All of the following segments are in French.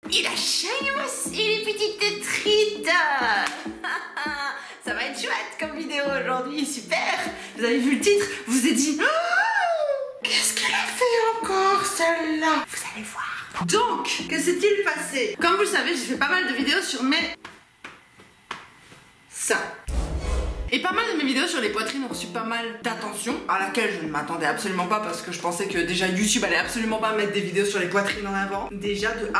Il a Shamus et les petites trites. Ça va être chouette comme vidéo aujourd'hui, super. Vous avez vu le titre, vous vous êtes dit oh, qu'est-ce qu'elle a fait encore celle-là? Vous allez voir. Donc, que s'est-il passé? Comme vous le savez, j'ai fait pas mal de vidéos sur mes seins. Et pas mal de mes vidéos sur les poitrines ont reçu pas mal d'attention, à laquelle je ne m'attendais absolument pas parce que je pensais que déjà YouTube allait absolument pas mettre des vidéos sur les poitrines en avant, déjà de 1,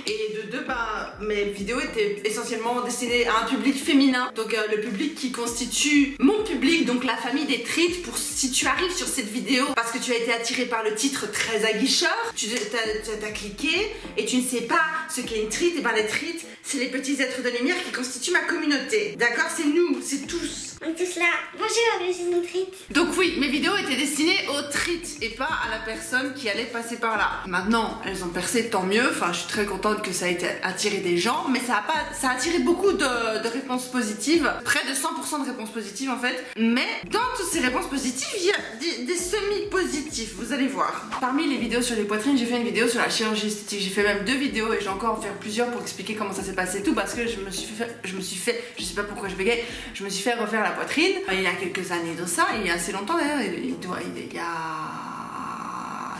et de 2, bah, mes vidéos étaient essentiellement destinées à un public féminin, donc le public qui constitue mon public, donc la famille des trites. Pour si tu arrives sur cette vidéo parce que tu as été attiré par le titre très aguicheur, tu as cliqué et tu ne sais pas ce qu'est une trite, et ben les trites, c'est les petits êtres de lumière qui constituent ma communauté, d'accord? C'est nous, c'est tous. On est tous là. Bonjour, je suis une trite. Donc oui, mes vidéos étaient destinées aux trites et pas à la personne qui allait passer par là. Maintenant, elles ont percé, tant mieux. Enfin, je suis très contente que ça ait attiré des gens, mais ça a attiré beaucoup de réponses positives. Près de 100% de réponses positives en fait. Mais dans toutes ces réponses positives, il y a des semi-positifs, vous allez voir. Parmi les vidéos sur les poitrines, j'ai fait une vidéo sur la chirurgie esthétique. J'ai fait même 2 vidéos et j'ai encore en faire plusieurs pour expliquer comment ça s'est passé et tout, parce que je me suis fait, je sais pas pourquoi je bégaye, je me suis fait refaire la poitrine il y a quelques années de ça, il y a assez longtemps d'ailleurs, il y a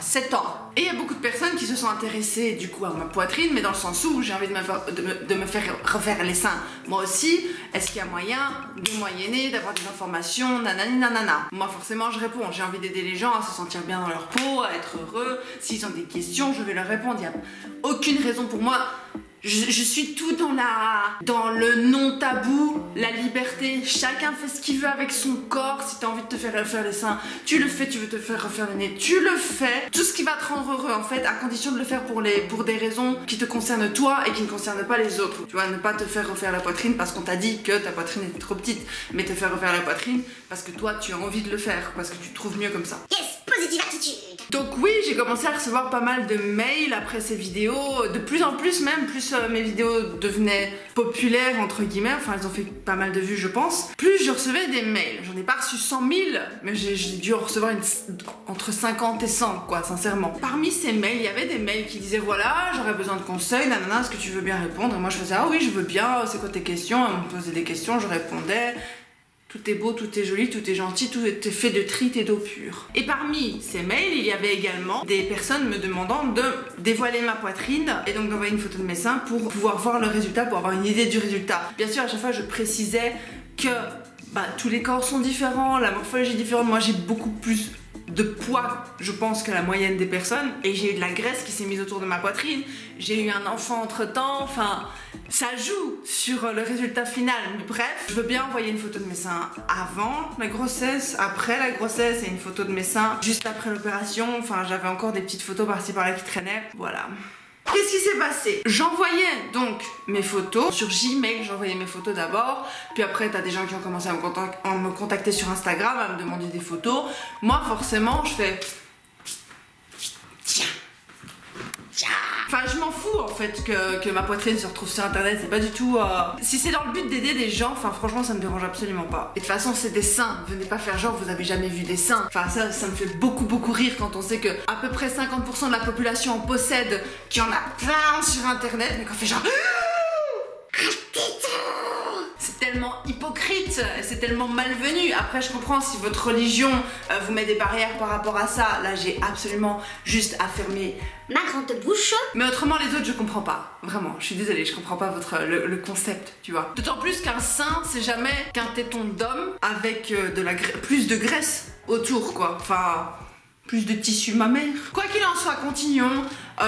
7 ans. Et il y a beaucoup de personnes qui se sont intéressées du coup à ma poitrine, mais dans le sens où j'ai envie de me faire refaire les seins. Moi aussi, est-ce qu'il y a moyen de moyenner, d'avoir des informations, nanani nanana? Moi forcément je réponds, j'ai envie d'aider les gens à se sentir bien dans leur peau, à être heureux. S'ils ont des questions, je vais leur répondre, il n'y a aucune raison pour moi. Je suis tout dans le non-tabou, la liberté. Chacun fait ce qu'il veut avec son corps. Si tu as envie de te faire refaire les seins, tu le fais. Tu veux te faire refaire le nez, tu le fais. Tout ce qui va te rendre heureux en fait, à condition de le faire pour des raisons qui te concernent toi et qui ne concernent pas les autres. Tu vois, ne pas te faire refaire la poitrine parce qu'on t'a dit que ta poitrine était trop petite, mais te faire refaire la poitrine parce que toi tu as envie de le faire, parce que tu te trouves mieux comme ça. Yes, positive attitude. Donc oui, j'ai commencé à recevoir pas mal de mails après ces vidéos, de plus en plus même, plus mes vidéos devenaient populaires entre guillemets, enfin elles ont fait pas mal de vues je pense, plus je recevais des mails. J'en ai pas reçu 100 000, mais j'ai dû en recevoir entre 50 et 100 quoi, sincèrement. Parmi ces mails, il y avait des mails qui disaient voilà, j'aurais besoin de conseils, nanana, est-ce que tu veux bien répondre? Et moi je faisais ah oui je veux bien, c'est quoi tes questions? Elle me posait des questions, je répondais. Tout est beau, tout est joli, tout est gentil, tout est fait de trites et d'eau pure. Et parmi ces mails, il y avait également des personnes me demandant de dévoiler ma poitrine et donc d'envoyer une photo de mes seins pour pouvoir voir le résultat, pour avoir une idée du résultat. Bien sûr, à chaque fois, je précisais que tous les corps sont différents, la morphologie est différente. Moi, j'ai beaucoup plus de poids, je pense, que la moyenne des personnes, et j'ai eu de la graisse qui s'est mise autour de ma poitrine, j'ai eu un enfant entre temps, enfin ça joue sur le résultat final. Mais bref, je veux bien envoyer une photo de mes seins avant la grossesse, après la grossesse, et une photo de mes seins juste après l'opération. Enfin j'avais encore des petites photos par-ci par-là qui traînaient, voilà. Qu'est-ce qui s'est passé? J'envoyais donc mes photos sur Gmail, j'envoyais mes photos d'abord, puis après t'as des gens qui ont commencé à me contacter sur Instagram, à me demander des photos. Moi forcément je fais tiens. Enfin je m'en fous en fait que ma poitrine se retrouve sur internet, c'est pas du tout si c'est dans le but d'aider des gens, enfin franchement ça me dérange absolument pas. Et de toute façon c'est des seins, venez pas faire genre vous avez jamais vu des seins. Enfin ça me fait beaucoup rire quand on sait que à peu près 50% de la population en possède, qu'il y en a plein sur internet, mais qu'on fait genre c'est tellement hypocrite, c'est tellement malvenu. Après je comprends si votre religion vous met des barrières par rapport à ça. Là j'ai absolument juste à fermer ma grande bouche. Mais autrement les autres je comprends pas. Vraiment, je suis désolée, je comprends pas le concept, tu vois. D'autant plus qu'un sein c'est jamais qu'un téton d'homme avec plus de graisse autour quoi. Enfin plus de tissu mammaire. Quoi qu'il en soit, continuons.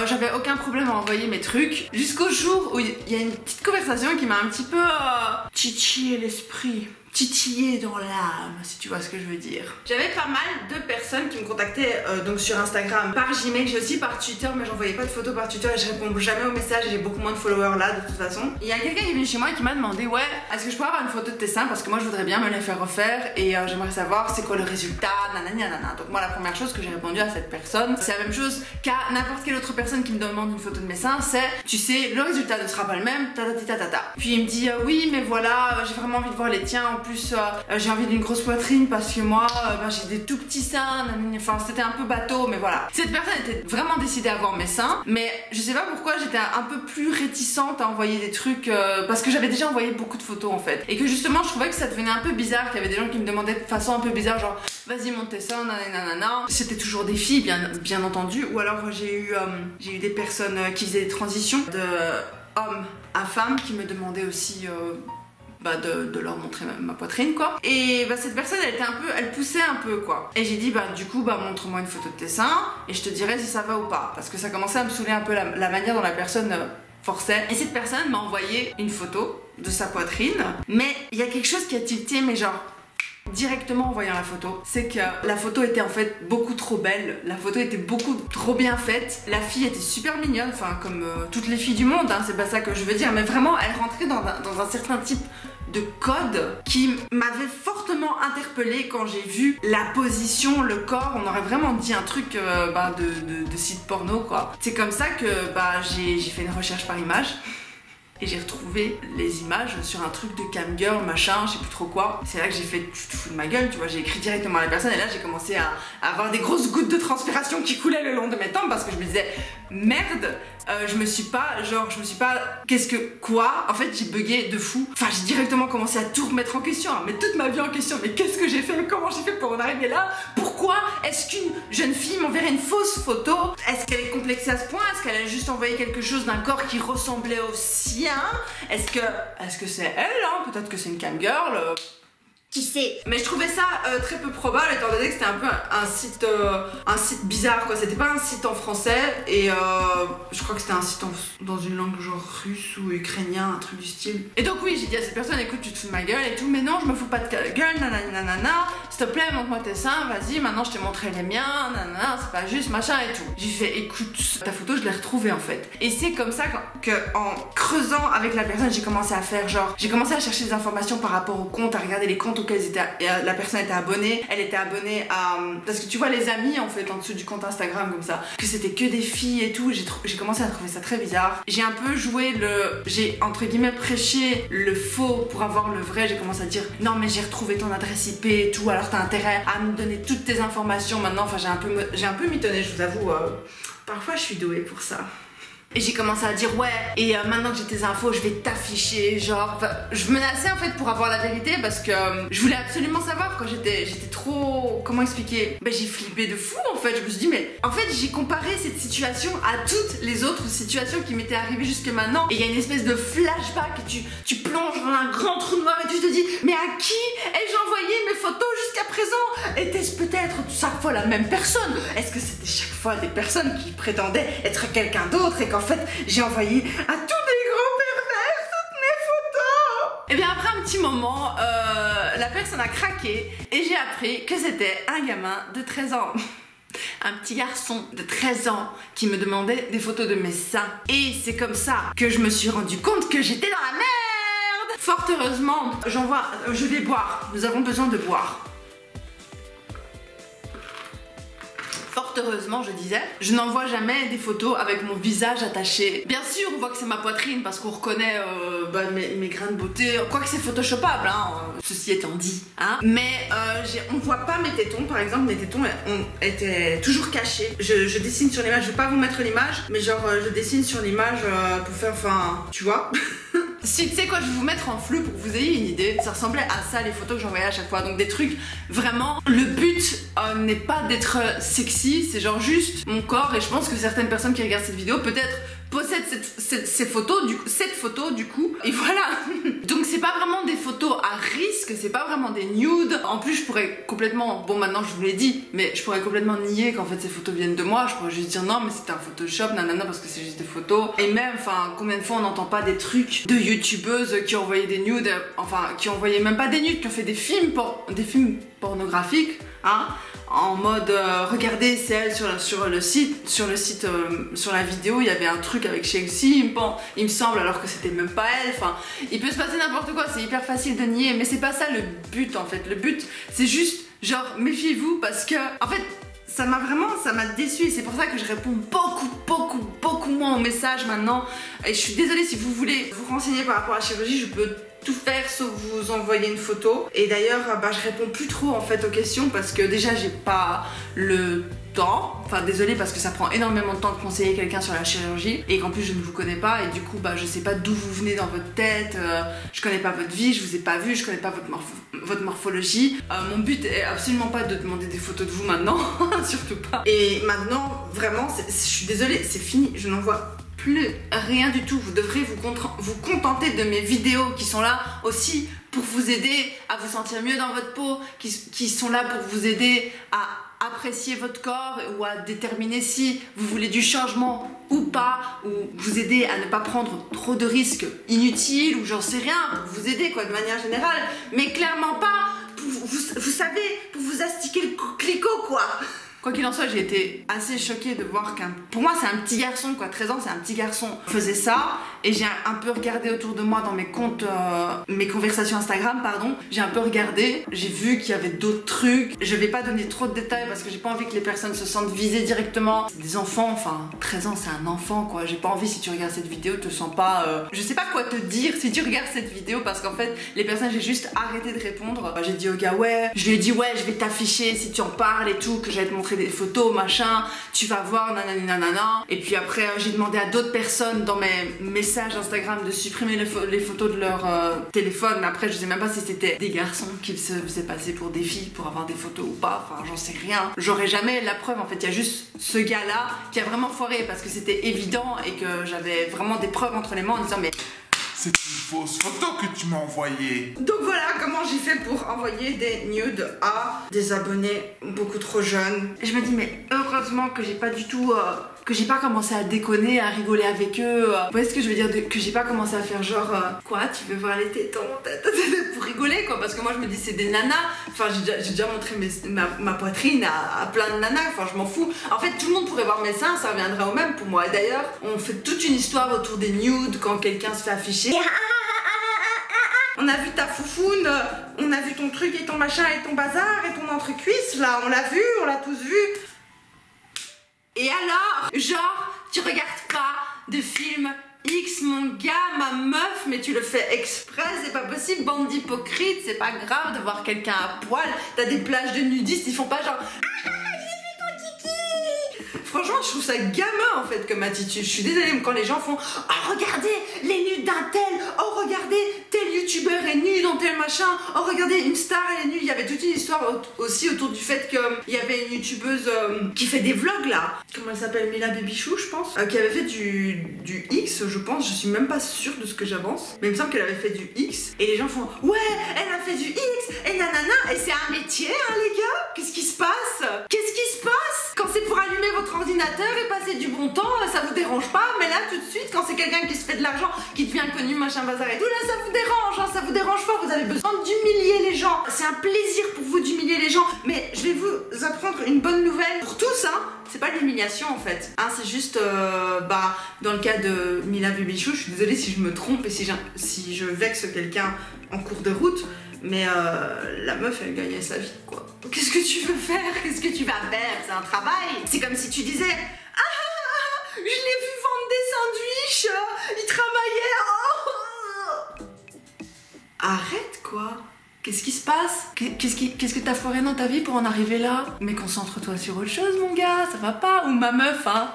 J'avais aucun problème à envoyer mes trucs jusqu'au jour où il y a une petite conversation qui m'a un petit peu titillé l'esprit. Titillé dans l'âme, si tu vois ce que je veux dire. J'avais pas mal de personnes qui me contactaient donc sur Instagram, par Gmail, j'ai aussi par Twitter, mais j'envoyais pas de photos par Twitter et je réponds jamais aux messages, j'ai beaucoup moins de followers là de toute façon. Il y a quelqu'un qui est venu chez moi et qui m'a demandé ouais, est-ce que je pourrais avoir une photo de tes seins parce que moi je voudrais bien me les faire refaire et j'aimerais savoir c'est quoi le résultat, nanani nanana. Donc moi la première chose que j'ai répondu à cette personne, c'est la même chose qu'à n'importe quelle autre personne qui me demande une photo de mes seins, c'est tu sais le résultat ne sera pas le même, tatati tatata. Puis il me dit oui mais voilà, j'ai vraiment envie de voir les tiens, plus j'ai envie d'une grosse poitrine parce que moi j'ai des tout petits seins, enfin c'était un peu bateau, mais voilà. Cette personne était vraiment décidée à voir mes seins, mais je sais pas pourquoi j'étais un peu plus réticente à envoyer des trucs parce que j'avais déjà envoyé beaucoup de photos en fait, et que justement je trouvais que ça devenait un peu bizarre, qu'il y avait des gens qui me demandaient de façon un peu bizarre, genre vas-y monte tes seins, nanana. C'était toujours des filles bien entendu, ou alors j'ai eu des personnes qui faisaient des transitions de homme à femme qui me demandaient aussi de leur montrer ma poitrine quoi. Et cette personne elle poussait un peu quoi. Et j'ai dit du coup montre-moi une photo de tes seins et je te dirai si ça va ou pas, parce que ça commençait à me saouler un peu la manière dont la personne forçait. Et cette personne m'a envoyé une photo de sa poitrine, mais il y a quelque chose qui a tilté, mais genre directement en voyant la photo, c'est que la photo était en fait beaucoup trop belle, la photo était beaucoup trop bien faite, la fille était super mignonne, enfin comme toutes les filles du monde, hein, c'est pas ça que je veux dire, mais vraiment elle rentrait dans un certain type de code qui m'avait fortement interpellée quand j'ai vu la position, le corps. On aurait vraiment dit un truc de site porno quoi. C'est comme ça que j'ai fait une recherche par image et j'ai retrouvé les images sur un truc de camgirl machin, je sais plus trop quoi. C'est là que j'ai fait tu te fous de ma gueule, tu vois, j'ai écrit directement à la personne et là j'ai commencé à avoir des grosses gouttes de transpiration qui coulaient le long de mes tempes parce que je me disais merde, je me suis pas qu'est-ce que quoi, en fait j'ai bugué de fou. Enfin j'ai directement commencé à tout remettre en question, à mettre toute ma vie en question. Mais qu'est-ce que j'ai fait, comment j'ai fait pour en arriver là? Pourquoi est-ce qu'une jeune fille m'enverrait une fausse photo? Est-ce qu'elle est complexée à ce point? Est-ce qu'elle a juste envoyé quelque chose d'un corps qui ressemblait au sien? Est-ce que c'est elle, hein? Peut-être que c'est une camgirl, qui sait. Mais je trouvais ça très peu probable étant donné que c'était un peu un site bizarre quoi. C'était pas un site en français et je crois que c'était un site dans une langue genre russe ou ukrainien, un truc du style. Et donc oui, j'ai dit à cette personne écoute tu te fous de ma gueule et tout, mais non je me fous pas de gueule, nanana, s'il te plaît montre-moi tes seins, vas-y maintenant je t'ai montré les miens, nanana, c'est pas juste machin et tout. J'ai fait écoute ta photo je l'ai retrouvée en fait. Et c'est comme ça que en creusant avec la personne j'ai commencé à faire j'ai commencé à chercher des informations par rapport au compte, à regarder les comptes auxquels la personne était abonnée. Elle était abonnée à parce que tu vois les amis en fait en dessous du compte Instagram comme ça, que c'était que des filles et tout. J'ai commencé à trouver ça très bizarre. J'ai un peu j'ai entre guillemets prêché le faux pour avoir le vrai. J'ai commencé à dire non mais j'ai retrouvé ton adresse IP et tout, alors t'as intérêt à me donner toutes tes informations maintenant. Enfin j'ai un peu mitonné, je vous avoue. Parfois je suis douée pour ça. Et j'ai commencé à dire ouais, et maintenant que j'ai tes infos, je vais t'afficher, genre... je menaçais en fait pour avoir la vérité parce que je voulais absolument savoir quand j'étais trop... Comment expliquer? J'ai flippé de fou en fait, je me suis dit mais... En fait j'ai comparé cette situation à toutes les autres situations qui m'étaient arrivées jusque maintenant. Et il y a une espèce de flashback et tu plonges dans un grand trou noir et tu te dis mais à qui ai-je envoyé mes photos jusqu'à présent? Était-ce peut-être chaque fois la même personne? Est-ce que c'était chaque fois des personnes qui prétendaient être quelqu'un d'autre et qu'en fait j'ai envoyé à tous des gros pervers toutes mes photos? Et bien après un petit moment la personne a craqué et j'ai appris que c'était un gamin de 13 ans. Un petit garçon de 13 ans qui me demandait des photos de mes seins. Et c'est comme ça que je me suis rendu compte que j'étais dans la merde. Fort heureusement, je vais boire. Nous avons besoin de boire. Fort heureusement, je disais, je n'envoie jamais des photos avec mon visage attaché. Bien sûr, on voit que c'est ma poitrine parce qu'on reconnaît mes grains de beauté. Quoique c'est photoshopable, hein, ceci étant dit. Hein. Mais on voit pas mes tétons, par exemple, mes tétons étaient toujours cachés. Je dessine sur l'image, je vais pas vous mettre l'image, mais genre je dessine sur l'image pour faire, enfin, tu vois. Si tu sais quoi, je vais vous mettre en flou pour que vous ayez une idée. Ça ressemblait à ça les photos que j'envoyais à chaque fois. Donc des trucs vraiment. Le but n'est pas d'être sexy, c'est genre juste mon corps. Et je pense que certaines personnes qui regardent cette vidéo peut-être possèdent cette photo du coup. Et voilà. Donc c'est pas vraiment des photos à risque, c'est pas vraiment des nudes. En plus je pourrais complètement, bon maintenant je vous l'ai dit, mais je pourrais complètement nier qu'en fait ces photos viennent de moi. Je pourrais juste dire non mais c'était un Photoshop, nanana, parce que c'est juste des photos. Et même, enfin combien de fois on n'entend pas des trucs de youtubeuses qui envoyaient des nudes, enfin qui envoyaient même pas des nudes, qui ont fait des films pornographiques, hein, en mode regardez c'est elle sur la vidéo il y avait un truc avec Chelsea il me semble, alors que c'était même pas elle. Enfin il peut se passer n'importe quoi, c'est hyper facile de nier, mais c'est pas ça le but en fait. Le but c'est juste genre méfiez-vous parce que en fait ça m'a déçu et c'est pour ça que je réponds beaucoup moi en message maintenant. Et je suis désolée, si vous voulez vous renseigner par rapport à la chirurgie, je peux tout faire sauf vous envoyer une photo. Et d'ailleurs, je réponds plus trop en fait aux questions parce que déjà j'ai pas le temps. Enfin désolée parce que ça prend énormément de temps de conseiller quelqu'un sur la chirurgie et qu'en plus je ne vous connais pas et du coup je sais pas d'où vous venez dans votre tête, je connais pas votre vie, je vous ai pas vu, je connais pas votre morphologie. Mon but est absolument pas de demander des photos de vous maintenant, surtout pas. Et maintenant vraiment, je suis désolée, c'est fini, je n'en vois plus rien du tout. Vous devrez vous contenter de mes vidéos qui sont là aussi pour vous aider à vous sentir mieux dans votre peau, qui sont là pour vous aider à apprécier votre corps ou à déterminer si vous voulez du changement ou pas, ou vous aider à ne pas prendre trop de risques inutiles ou j'en sais rien, pour vous aider quoi de manière générale, mais clairement pas pour vous savez, pour vous astiquer le coquelicot quoi. Quoi qu'il en soit, j'ai été assez choquée de voir pour moi c'est un petit garçon quoi, 13 ans c'est un petit garçon, faisait ça et j'ai un peu regardé autour de moi dans mes comptes, mes conversations Instagram pardon, j'ai un peu regardé, j'ai vu qu'il y avait d'autres trucs, je vais pas donner trop de détails parce que j'ai pas envie que les personnes se sentent visées directement, c'est des enfants, enfin 13 ans c'est un enfant quoi, j'ai pas envie si tu regardes cette vidéo te sens pas, je sais pas quoi te dire si tu regardes cette vidéo parce qu'en fait les personnes j'ai juste arrêté de répondre, j'ai dit au gars ouais, je lui ai dit ouais je vais t'afficher si tu en parles et tout, que j'allais te montrer des photos machin, tu vas voir nanani nanana. Et puis après j'ai demandé à d'autres personnes dans mes messages Instagram de supprimer les photos de leur téléphone, mais après je sais même pas si c'était des garçons qui se faisaient passer pour des filles pour avoir des photos ou pas, enfin j'en sais rien, j'aurais jamais la preuve en fait, il y a juste ce gars là qui a vraiment foiré parce que c'était évident et que j'avais vraiment des preuves entre les mains en disant mais c'est une fausse photo que tu m'as envoyée. Donc voilà comment j'ai fait pour envoyer des nudes à des abonnés beaucoup trop jeunes. Et je me dis mais heureusement que j'ai pas du tout que j'ai pas commencé à déconner, à rigoler avec eux. Vous voyez ce que je veux dire, que j'ai pas commencé à faire genre quoi, tu veux voir les tétons pour rigoler quoi, parce que moi je me dis c'est des nanas. Enfin j'ai déjà montré ma poitrine à plein de nanas, enfin je m'en fous. En fait tout le monde pourrait voir mes seins, ça reviendrait au même pour moi. Et d'ailleurs on fait toute une histoire autour des nudes quand quelqu'un se fait afficher. On a vu ta foufoune, on a vu ton truc et ton machin et ton bazar et ton entrecuisse là, on l'a vu, on l'a tous vu. Et alors, genre, tu regardes pas de film X mon gars, ma meuf, mais tu le fais exprès, c'est pas possible, bande d'hypocrites, c'est pas grave de voir quelqu'un à poil, t'as des plages de nudistes, ils font pas genre franchement, je trouve ça gamin en fait comme attitude. Je suis désolée, quand les gens font oh regardez les nudes d'un tel, oh regardez tel youtubeur est nu dans tel machin, oh regardez une star elle est nue. Il y avait toute une histoire aussi autour du fait qu'il y avait une youtubeuse qui fait des vlogs là. Comment elle s'appelle, Mila Babychou je pense, qui avait fait du X je pense, je suis même pas sûre de ce que j'avance, mais il me semble qu'elle avait fait du X et les gens font ouais elle a fait du X et nanana et c'est un métier hein les gars, qu'est-ce qui se passe? Qu'est-ce qui se passe? Quand c'est pour allumer votre ordinateur et passer du bon temps, ça vous dérange pas, mais là tout de suite quand c'est quelqu'un qui se fait de l'argent, qui devient connu machin bazar et tout, là ça vous dérange, hein, ça vous dérange pas, vous avez besoin d'humilier les gens, c'est un plaisir pour vous d'humilier les gens, mais je vais vous apprendre une bonne nouvelle pour tous hein. C'est pas l'humiliation en fait, hein, c'est juste dans le cas de Mila Babychou, je suis désolée si je me trompe et si je vexe quelqu'un en cours de route, mais la meuf elle gagnait sa vie quoi. Qu'est-ce que tu veux faire? Qu'est-ce que tu vas faire? C'est un travail. C'est comme si tu disais je l'ai vu vendre des sandwichs, il travaillait. Oh arrête quoi. Qu'est-ce qui se passe? Qu'est-ce que t'as foiré dans ta vie pour en arriver là? Mais concentre-toi sur autre chose mon gars, ça va pas? Ou ma meuf hein?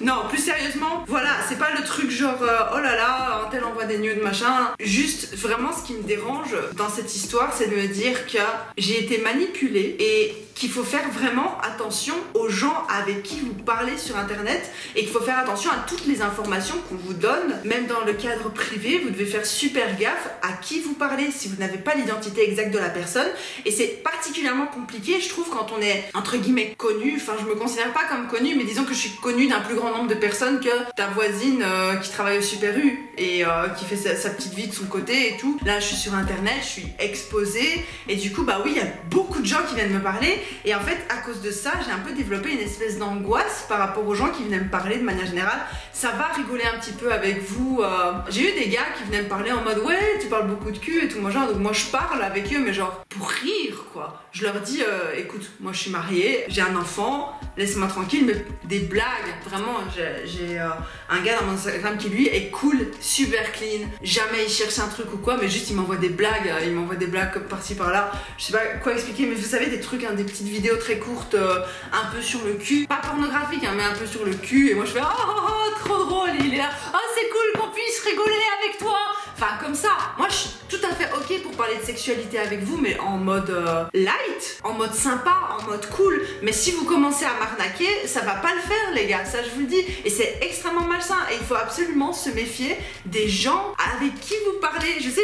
Non, plus sérieusement, voilà, c'est pas le truc genre oh là là, un tel envoie des nudes machin. Juste, vraiment ce qui me dérange dans cette histoire, c'est de me dire que j'ai été manipulée et qu'il faut faire vraiment attention aux gens avec qui vous parlez sur internet et qu'il faut faire attention à toutes les informations qu'on vous donne, même dans le cadre privé, vous devez faire super gaffe à qui vous parlez si vous n'avez pas l'identité exacte de la personne et c'est particulièrement compliqué je trouve quand on est entre guillemets connu, enfin je me considère pas comme connu mais disons que je suis connue d'un plus grand nombre de personnes que ta voisine qui travaille au Super U et qui fait sa petite vie de son côté et tout. Là je suis sur internet, je suis exposée et du coup bah oui, il y a beaucoup de gens qui viennent me parler et en fait à cause de ça j'ai un peu développé une espèce d'angoisse par rapport aux gens qui venaient me parler de manière générale. Ça va rigoler un petit peu avec vous. J'ai eu des gars qui venaient me parler en mode ouais tu parles beaucoup de cul et tout machin, donc moi je parle avec eux mais genre pour rire quoi. Je leur dis écoute, moi je suis mariée, j'ai un enfant, laisse-moi tranquille, mais des blagues, vraiment j'ai un gars dans mon Instagram qui lui est cool, super clean, jamais il cherche un truc ou quoi, mais juste il m'envoie des blagues, comme par-ci par-là, je sais pas quoi expliquer, mais vous savez des trucs, hein, des petites vidéos très courtes, un peu sur le cul, pas pornographique, hein, mais un peu sur le cul, et moi je fais oh trop drôle, il est là, oh c'est cool qu'on puisse rigoler avec toi, enfin comme ça, moi je suis tout à fait ok pour parler de sexualité avec vous, mais en mode light, en mode sympa, en mode cool, mais si vous commencez à m'arnaquer, ça va pas le faire les gars, ça je vous le dis, et c'est extrêmement malsain, et il faut absolument se méfier des gens avec qui vous parlez, je sais,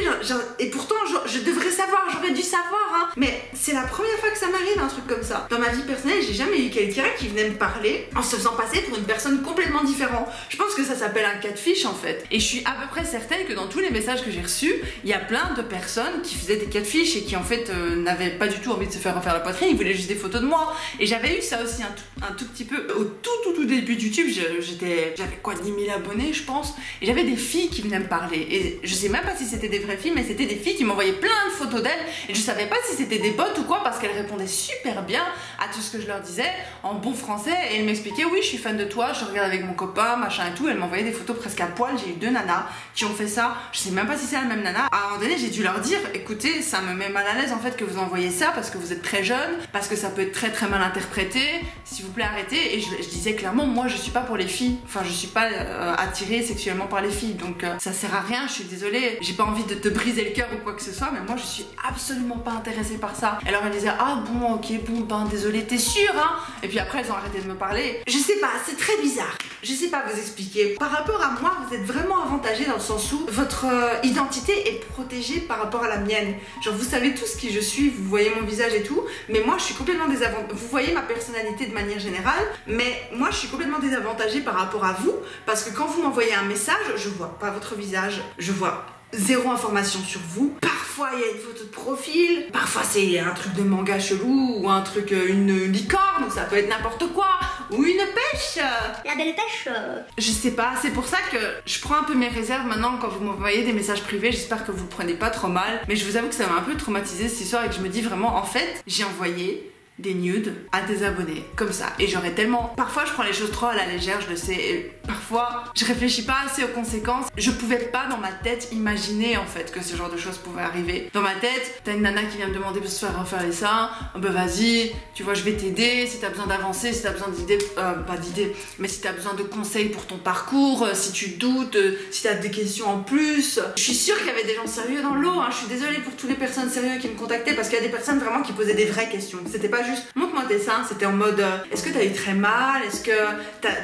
et pourtant je devrais savoir, j'aurais dû savoir, hein, mais c'est la première fois que ça m'arrive un truc comme ça. Dans ma vie personnelle, j'ai jamais eu quelqu'un qui venait me parler en se faisant passer pour une personne complètement différente. Je pense que ça s'appelle un catfish en fait, et je suis à peu près certaine que dans tous les messages que j'ai reçus, il y a plein de personnes qui faisaient des catfish et qui en fait n'avaient pas du tout envie de se faire refaire la poitrine, ils voulaient juste des photos de moi, et j'avais eu ça aussi un tout petit peu au tout début de YouTube. J'avais quoi, 10 000 abonnés je pense, et j'avais des filles qui venaient me parler, et je sais même pas si c'était des vraies filles, mais c'était des filles qui m'envoyaient plein de photos d'elles, et je savais pas si c'était des bots ou quoi, parce qu'elles répondaient super bien à tout ce que je leur disais en bon français, et elles m'expliquaient oui je suis fan de toi, je te regarde avec mon copain, machin et tout. Elles m'envoyaient des photos presque à poil. J'ai eu 2 nanas qui ont fait ça, je sais même pas si c'est la même nana. À un moment donné j'ai dû leur dire écoutez, ça me met mal à l'aise en fait que vous envoyez ça, parce que vous êtes très jeune, parce que ça peut être très mal interprété, s'il vous plaît arrêtez. Et je disais clairement, moi je suis pas pour les filles, enfin je suis pas attirée sexuellement par les filles, donc ça sert à rien, je suis désolée, j'ai pas envie de te briser le cœur ou quoi que ce soit, mais moi je suis absolument pas intéressée par ça. Alors elles disaient ah bon ok bon ben désolée, t'es sûre hein, et puis après elles ont arrêté de me parler. Je sais pas, c'est très bizarre, je sais pas vous expliquer. Par rapport à moi, vous êtes vraiment avantagé dans le sens où votre identité est protégée par rapport à la mienne. Genre vous savez tous qui je suis, vous voyez mon visage et tout, mais moi je suis complètement désavantagée. Vous voyez ma personnalité de manière générale, mais moi je suis complètement désavantagée par rapport à vous, parce que quand vous m'envoyez un message, je vois pas votre visage, je vois zéro information sur vous. Parfois il y a une photo de profil, parfois c'est un truc de manga chelou, ou un truc, une licorne, ou ça peut être n'importe quoi, ou une pêche. La belle pêche. Je sais pas, c'est pour ça que je prends un peu mes réserves maintenant quand vous m'envoyez des messages privés. J'espère que vous le prenez pas trop mal, mais je vous avoue que ça m'a un peu traumatisée cette histoire, et que je me dis vraiment en fait j'ai envoyé des nudes à des abonnés comme ça, et j'aurais tellement, parfois je prends les choses trop à la légère, je le sais, et parfois je réfléchis pas assez aux conséquences. Je pouvais pas dans ma tête imaginer en fait que ce genre de choses pouvaient arriver. Dans ma tête, t'as une nana qui vient me demander de se faire refaire les seins, oh bah vas-y, tu vois je vais t'aider, si t'as besoin d'avancer, si t'as besoin d'idées, pas d'idées, mais si t'as besoin de conseils pour ton parcours, si tu doutes, si t'as des questions en plus. Je suis sûre qu'il y avait des gens sérieux dans l'eau, hein. Je suis désolée pour toutes les personnes sérieuses qui me contactaient, parce qu'il y a des personnes vraiment qui posaient des vraies questions. C'était pas juste montre-moi tes seins, c'était en mode est-ce que t'as eu très mal, est-ce que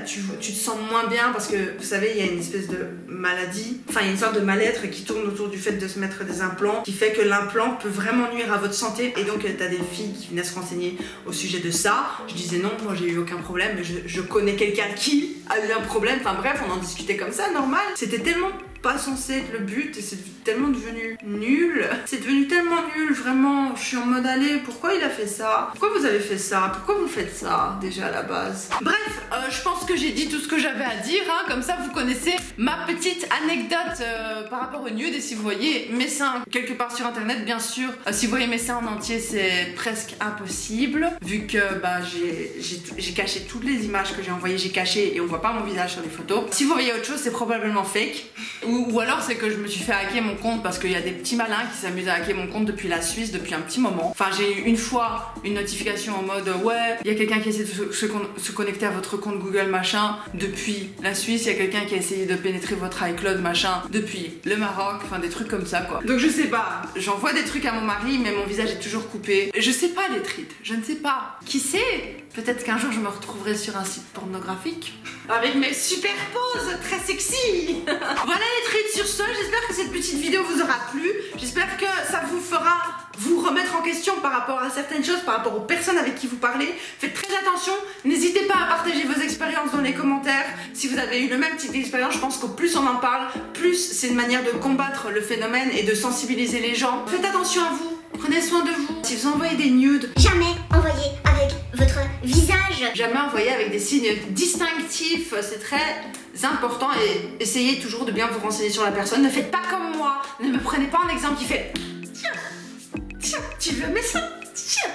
tu te sens moins bien, parce que vous savez il y a une espèce de maladie, enfin il y a une sorte de mal-être qui tourne autour du fait de se mettre des implants, qui fait que l'implant peut vraiment nuire à votre santé, et donc t'as des filles qui venaient se renseigner au sujet de ça. Je disais non, moi j'ai eu aucun problème, mais je connais quelqu'un qui a eu un problème, enfin bref on en discutait comme ça, normal. C'était tellement pas censé être le but, et c'est tellement devenu nul, c'est devenu tellement nul, vraiment. Je suis en mode allez, pourquoi il a fait ça, pourquoi vous avez fait ça, pourquoi vous faites ça déjà à la base. Bref, je pense que j'ai dit tout ce que j'avais à dire, hein. Comme ça vous connaissez ma petite anecdote par rapport aux nudes. Et si vous voyez mes seins quelque part sur internet, bien sûr, si vous voyez mes seins en entier c'est presque impossible, vu que bah, j'ai caché toutes les images que j'ai envoyées, j'ai caché, et on voit pas mon visage sur les photos. Si vous voyez autre chose, c'est probablement fake. Ou alors c'est que je me suis fait hacker mon compte, parce qu'il y a des petits malins qui s'amusent à hacker mon compte depuis la Suisse depuis un petit moment. Enfin j'ai eu une fois une notification en mode ouais, il y a quelqu'un qui essaie de se connecter à votre compte Google machin depuis la Suisse, il y a quelqu'un qui a essayé de pénétrer votre iCloud machin depuis le Maroc, enfin des trucs comme ça quoi. Donc je sais pas, j'envoie des trucs à mon mari mais mon visage est toujours coupé. Je sais pas les treats, je ne sais pas. Qui sait, peut-être qu'un jour je me retrouverai sur un site pornographique avec mes super poses très sexy. Voilà les treats. Sur ce, j'espère que cette petite vidéo vous aura plu, j'espère que ça vous fera vous remettre en question par rapport à certaines choses, par rapport aux personnes avec qui vous parlez. Faites très attention, n'hésitez pas à partager vos expériences dans les les commentaires si vous avez eu le même type d'expérience. Je pense qu'au plus on en parle, plus c'est une manière de combattre le phénomène et de sensibiliser les gens. Faites attention à vous, prenez soin de vous. Si vous envoyez des nudes, Jamais envoyer avec votre visage. jamais envoyer avec des signes distinctifs, c'est très important et essayez toujours de bien vous renseigner sur la personne. Ne faites pas comme moi, ne me prenez pas un exemple qui fait tiens, tu veux mais ça, tiens.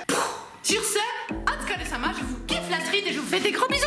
Sur ce, Atsuka-sama, je vous kiffe la trite et je vous fais des gros bisous.